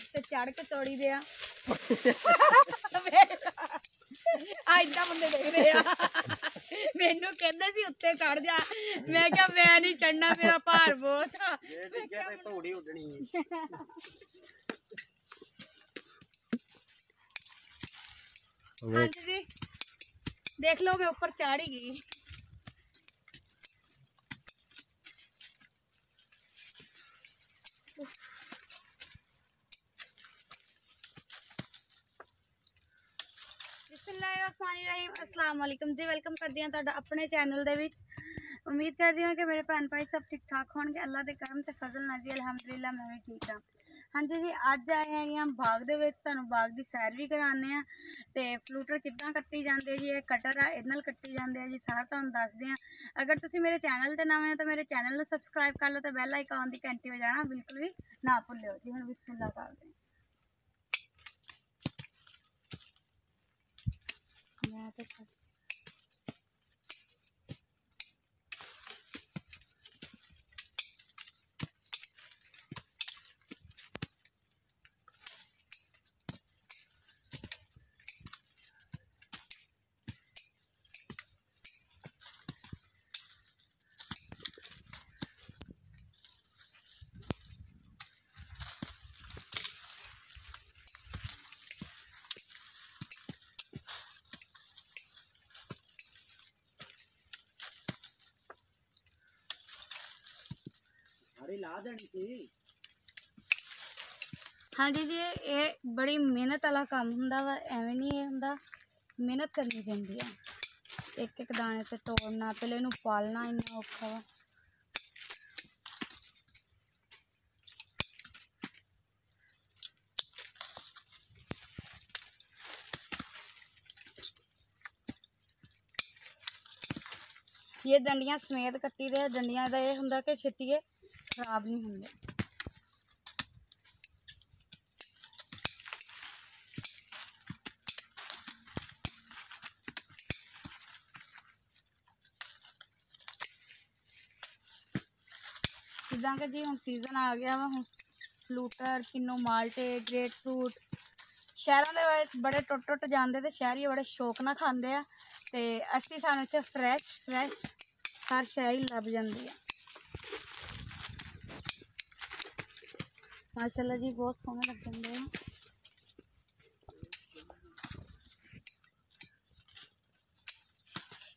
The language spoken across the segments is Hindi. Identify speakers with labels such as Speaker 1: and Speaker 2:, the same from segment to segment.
Speaker 1: ते चढ़ के तोड़ी दे इदा बंदे देखते मैनू कहते सी उत्ते चढ़ जा मैं क्या मैं नहीं चढ़ना मेरा भार बहुत
Speaker 2: धूड़ी उड्डनी
Speaker 1: हाँ जी देख लो मैं ऊपर चढ़ ही गई अस्सलाम वालेकुम जी वेलकम करती हैं तुहाडा अपने चैनल दे विच उम्मीद करती हूँ कि मेरे भैन भाई सब ठीक ठाक होंगे अल्लाह के करम ते फजल नाल जी अलहमदुलिल्लाह मैं भी ठीक हाँ हाँ जी जी अज आए हैं हम बाग दे विच तुहानूं बाग दी सैर भी कराने आ ते फ्लूटर किद्दां कट्टी जांदे जी ये कटर आ इहदे नाल कट्टी जांदे जी सारा तुहानूं दसदे हैं अगर तुसीं मेरे चैनल ते नवें हो तो मेरे चैनल नूं सबसक्राइब कर लो ते बैल आइकन दी घंटी बजाना बिल्कुल भी ना भुल्लिओ जी हुण बिस्मिल्लाह करदे हैं मैं तो
Speaker 2: ला देनी सी
Speaker 1: हाँ जी जी ये बड़ी मेहनत वाला काम हुंदा वा एवें नहीं हुंदा मेहनत करनी पैंदी है एक एक दाने से तोड़ना पहले इनू पालना इन्ना औखा वा ये डंडियां समेत कट्टी दे डंडियां दा ये हुंदा कि छेती खराब नहीं होंगे जिदा कि जी हम सीजन आ गया वा हम फ्लूटर किन्नू माल्टे ग्रेट फ्रूट शहरों के बड़े टुट टुट जाते तो शहरी बड़े शौक ना खाते हैं तो असी सानू इत्थे फ्रैश फ्रैश हर शै ही लभ जाती है माशाल्लाह जी बहुत सोहने लगन दे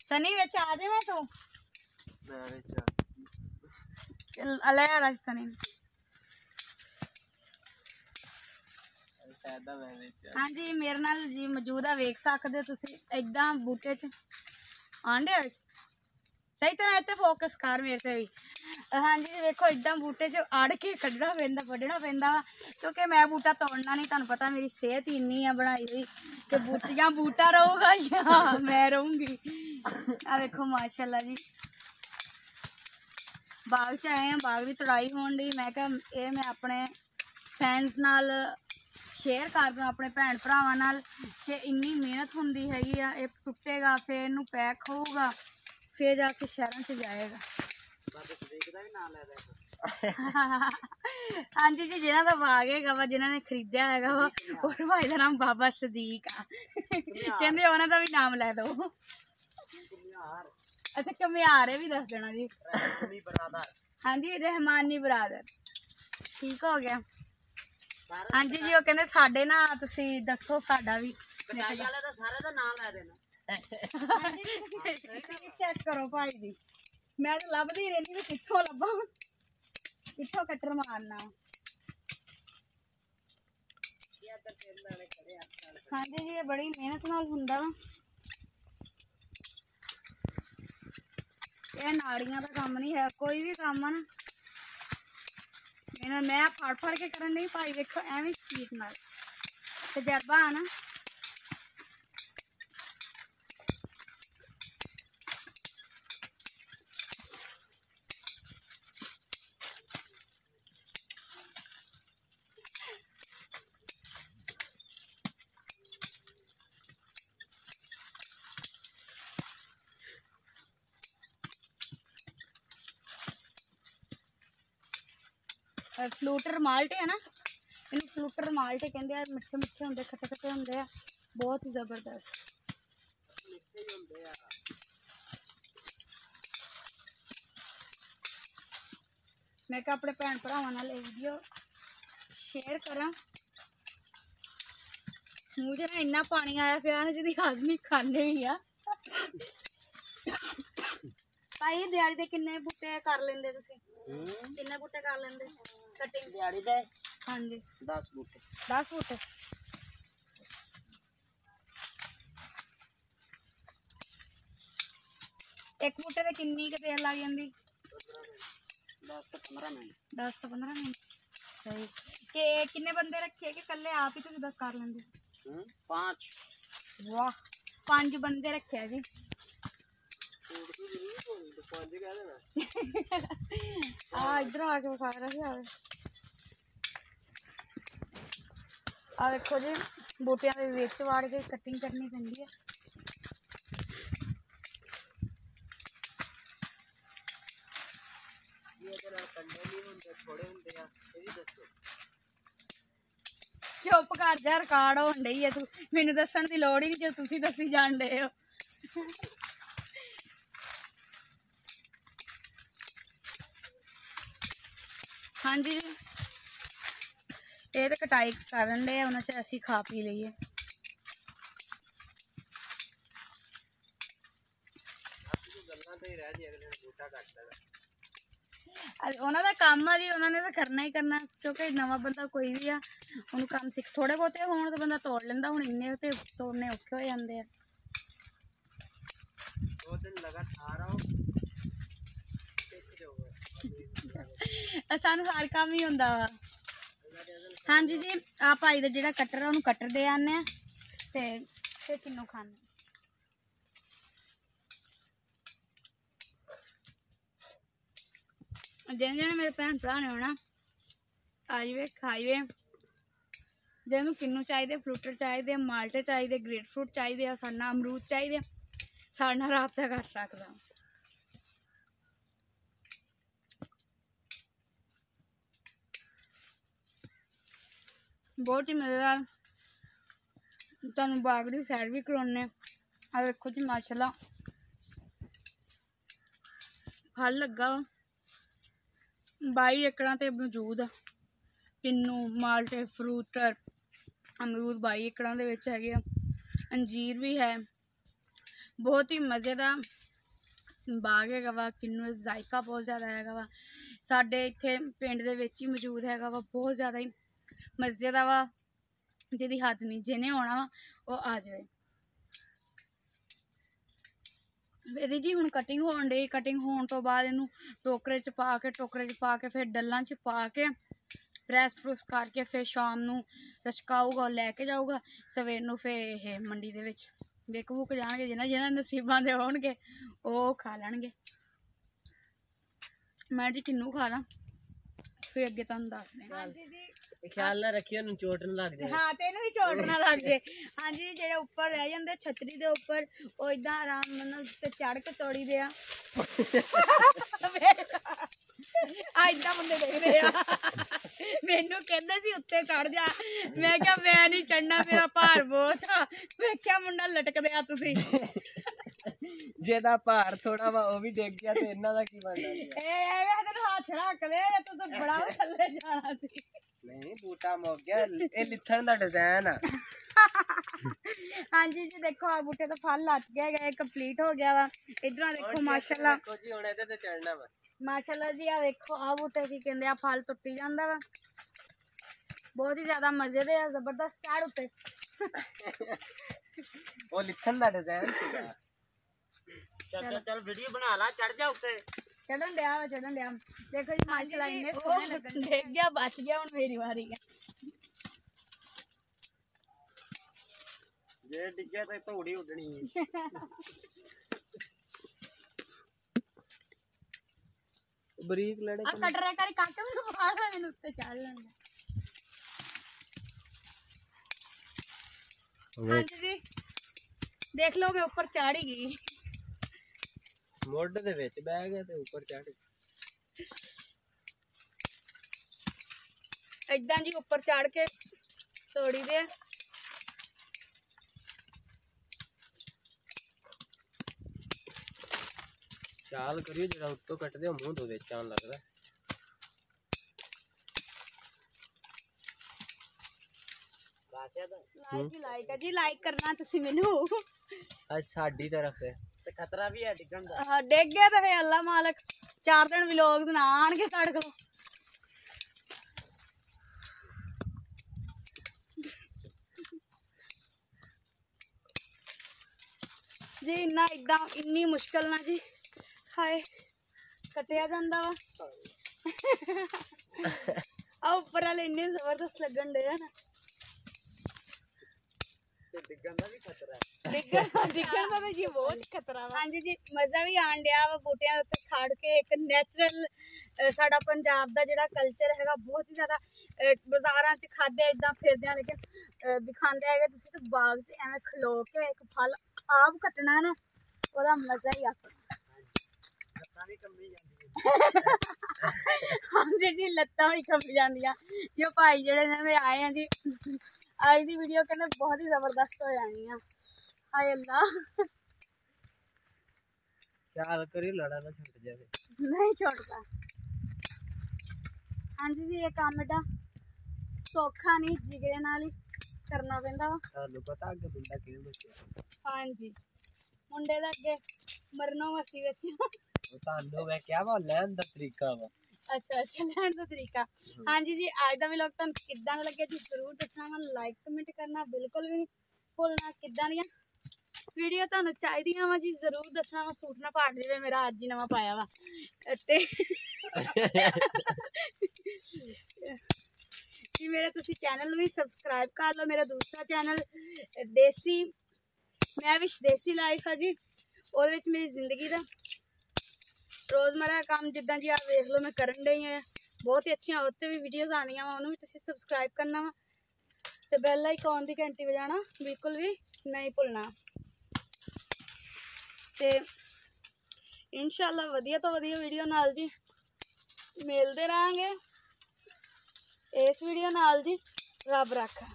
Speaker 1: सनी विच आ जाए मैं तू ले आ रहा सनी हाँ जी मेरे नाल जी मौजूद है वेख सकते हो तुसीं इदां बूटे च आंडे सही तरह इत्ते फोकस कर मेरे से भी हाँ जी देखो इदां बूटे च आड़ के कड्ढना पैंदा वड्ढना पैंदा वा क्योंकि मैं बूटा तोड़ना नहीं तुहानूं पता मेरी सेहत ही इन्नी है बनाई हुई कि बूटियां बूटा रहूगा या मैं रहूँगी आ देखो माशाल्लाह जी बाग च आए हैं बाग की तड़ाई होण दी मैं क्या ये मैं अपने फैंस नाल शेयर कर दूँ अपने भैन भरावां नाल कि इन्नी मेहनत होंदी हैगी आ ये टुटेगा फिर इनू पैक होगा फिर जाके शहरों से जाएगा हाँ जी जी जिन्हों का बाग है वा जिन्होंने खरीदा है वा उस भाई का नाम बाबा सदीक आ कहते उन्हों का भी नाम लै दो अच्छा कमियार है भी दस देना जी हाँ जी रहमानी बरादर ठीक हो गया हाँ जी जी वो कहते साडे ना तुसी दसो साडा भी चेक करो भाई जी मैं तो लभदी रही भी कित्थों लभा कित्थों कट्टर मारना हाँ जी जी ये बड़ी मेहनत नाल हुंदा वा ये नाड़ियां का काम नहीं है कोई भी काम है ना मैं फड़ फड़ के करन नहीं भाई देखो एवं स्पीड नाल तजर्बा है ना फ्लूटर माल्टे है ना ਇਹਨੂੰ ਫਲੂਟਰ ਮਾਲਟੇ ਕਹਿੰਦੇ ਆ। ਮਿੱਠੇ ਮਿੱਠੇ ਹੁੰਦੇ, ਖੱਟੇ ਖੱਟੇ ਹੁੰਦੇ ਆ, ਬਹੁਤ ਹੀ ਜ਼ਬਰਦਸਤ।
Speaker 2: ਮਿੱਠੇ ਹੀ ਹੁੰਦੇ ਆ।
Speaker 1: मैं क्या अपने भैन भरावां नाल वीडियो शेयर करा। मूँह च ना इन्ना पानी आया पिया ना जिहदी हद नहीं, खाने भी आ। भाई दिहाड़ी दे किन्ने बूटे कर लेंदे तुसीं? किन्ने बूटे कर लेंदे कटिंग
Speaker 2: दिहाड़ी दे?
Speaker 1: हाँ जी
Speaker 2: 10 बूटे।
Speaker 1: 10 बूटे। एक बूटे ते किन्नी क देर लग जांदी?
Speaker 2: 10 से 15 मिनट।
Speaker 1: 10 से 15 मिनट। सही। कि किन्ने बंदे रखे कि कल्ले आप ही तुसीं दस कर लेंदे?
Speaker 2: 5।
Speaker 1: वाह 5 बंदे रखे जी। इधर आके खा रहा है। आ देखो जी बूटियां दे विच वाड़ के कटिंग करनी पैंदी है। चुप कर जा, रिकॉर्ड होण डई है। तू मैनू दस्सण दी लोड़ ही नहीं जो तुसीं दस्सी जाण डए हो। हाँ जी जी ये तो कटाई करन डे उन्हां च असीं खा पी लईए। उन्होंने काम आ जी, उन्होंने तो करना ही करना क्योंकि नवा बंदा कोई भी आ उन्होंने काम सिख थोड़े बहुते होण तो बंदा तोड़ लेंदा। हुण इन्ने ते तोड़ने औखे हो जांदे आ।
Speaker 2: 2 दिन लगातार आओ
Speaker 1: सानू हर काम ही हुंदा वा। हाँ जी जी आ भाई दा जिहड़ा कटर आ उहनूं कटर दे आने ते फिर किन्नू खाने। जिन्हें जिन्हें मेरे भैन भरा ने आना आइए खाइए। जिन्होंने किन्नू चाहिए, फ्रूटर चाहिए, माल्टे चाहिए, ग्रेट फ्रूट चाहिए, साढ़े नाल अमरूद चाहिए, साढ़े नाल राबता कर सकदा। बहुत ही मज़ेदार। तुहानू बाग दी सैर भी करवाने। आ देखो जी माशाल्लाह फल लगा 22 एकड़ ते मौजूद आ। किन्नू माल्टे फ्रूटर अमरूद 22 एकड़ दे विच हैगे आ। अंजीर भी है। बहुत ही मज़ेदार बाग हैगा वा। किन्नू जायका बहुत ज़्यादा हैगा वा। साडे इत्थे पिंड दे विच ही मौजूद हैगा वा। बहुत ज़्यादा ही मज़े दा वा जिहदी हद नहीं। जिन्हें आना वा वो आ जाए। ਇਹਦੀ जी हुण कटिंग होण डई। कटिंग होण तो बाद इनू टोकरे च पा के फिर डल्लां च पा के प्रैस प्रूस करके फिर शाम नू रशकाऊगा लैके जाऊगा। सवेर नू फिर ये मंडी दे विच विक वुक जाणगे। जिन्हां जिन्हां नसीबां दे होणगे ओह खा लैणगे। मैं जी किन्नू खा ला फिर अगे तुहानू दसदे। हाँ जी जी
Speaker 2: ख्याल ना रखियो नु चोट ना लग जाए।
Speaker 1: हाँ ते इन्हू भी चोट ना लग जाए। हाँ जी जेडे उपर रह जांदे छतरी दे उपर ओ इदां आराम नाल ते चढ़ के तोड़ी दे आ। इदां बंदे देखदे आ। मैनू कहंदे सी उत्ते चढ़ जा। मैं क्या मैं नहीं चढ़ना मेरा भार बहुत आ। वेख्या मुंडा लटकदे आ तुसीं।
Speaker 2: जेदा भार थोड़ा वा ओ भी देख गया ते इन्ना दा की बनना।
Speaker 1: तेनू हाथ रख दे तू तो बड़ा थल्ले जाना सी।
Speaker 2: नहीं बूटा मुक गया ए लिथन दा डिजाइन आ।
Speaker 1: हाँ जी जी देखो आ बूटे तो फल लग गया कंप्लीट हो गया वा। इधर देखो माशाल्लाह
Speaker 2: देखो जी हुण इधर ते चढ़ना वा।
Speaker 1: माशाल्लाह जी आ देखो आ बूटे की कहंदे आ फल टुटी जांदा वा। बहुत ही ज्यादा मजे दे जबरदस्त चढ़ उत्ते।
Speaker 2: ओ लिथन दा डिजाइन सीगा। चल वीडियो बना ला चढ़ जा उत्ते।
Speaker 1: चढ़न दिया देखो जी माशाल्लाह इन्ने सोहने लगन देख गया बच गया। हुण मेरी बारी है।
Speaker 2: जे डिग्गे ते धूड़ी उडनी। बरीक लड़े
Speaker 1: आ कटरे करी काट मैनू मार ले मैनू उत्ते चढ़ लेंदा। हाँ जी देख लो मैं ऊपर चढ़ ही गई।
Speaker 2: मोड दे विच बैठ गया ते ऊपर चढ़।
Speaker 1: इदा जी उपर चढ़ के तोड़ी दे।
Speaker 2: चाल करियो जरा उत्तो कट दे मुंह तो विच आन लगदा।
Speaker 1: लाइक है जी, लाइक करना तुसी मैनू।
Speaker 2: आज साडी तरफ से ते खतरा भी है डिगन दा।
Speaker 1: हां डिग गया तो फिर अल्लाह मालिक 4 दिन व्लॉग बना आनगे साडे को। जी इन्ना इदा इन्नी मुश्किल ना जी हाय कटिया जांदा वा। आ ऊपर वाले इन्ने जबरदस्त लगन दे ना।
Speaker 2: डिगन दा भी खतरा है।
Speaker 1: डिगन दा तो जी बहुत खतरा वा। हां जी मजा भी आन दिया वा बूटियां उत्ते खड़ के। एक नेचुरल साडा पंजाब दा जेड़ा कल्चर हैगा बहुत ही ज्यादा बाजारां च खादे इदां फिरदे आ लेकिन भी खांदे है तुसी तो बाग च एवें खलो के एक फल आप कटना ना ओदा मजा ही अपना। हाँ जी लत्तां भी कंबी जांदियां। जो भाई जेड़े ने आए हैं जी आज दी वीडियो कहने बहुत ही जबरदस्त हो जानी है। हाय अल्लाह
Speaker 2: चाल करियो लड़ा ना छुट जाए।
Speaker 1: नहीं छोड़ता। हाँ जी ये काम एडा सौखा नहीं जिगरे नाल ही करना पैंदा वा।
Speaker 2: तानू पता अगे मुंडा किवें बचया।
Speaker 1: हाँ जी मुंडे दा अगे मरनो वसी वसी।
Speaker 2: तानू मैं क्या वा लैन दा तरीका वा।
Speaker 1: अच्छा लैन दा तरीका। हाँ जी आज दा व्लॉग तुहानू किदां दा लग्या जी जरूर दसना वा। लाइक कमेंट करना बिल्कुल भी नहीं भुलना। किदां दियां वीडियो तुहानू चाहिदियां वा जी जरूर दसना वा। सूट ना पाट जावे मेरा अज ही नवा पाया वा ते जी मेरा तुसी चैनल भी सबसक्राइब कर लो। मेरा दूसरा चैनल देसी मैं विश देसी लाइफ है जी। ਉਹਦੇ ਵਿੱਚ मेरी जिंदगी का रोजमर्रा काम जिदा जी आप देख लो मैं करन डई है। बहुत ही अच्छी उत्ते भी वीडियोज़ आनियां वा उन्होंने भी तुसीं सबसक्राइब करना वा ते बैल आइकॉन दी घंटी बजाना बिल्कुल भी नहीं भुलना। ते इंशाअल्लाह वधिया तो वधिया वीडियो नाल जी मिलते रहांगे। इस वीडियो नाल जी रब रखा।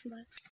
Speaker 1: बस।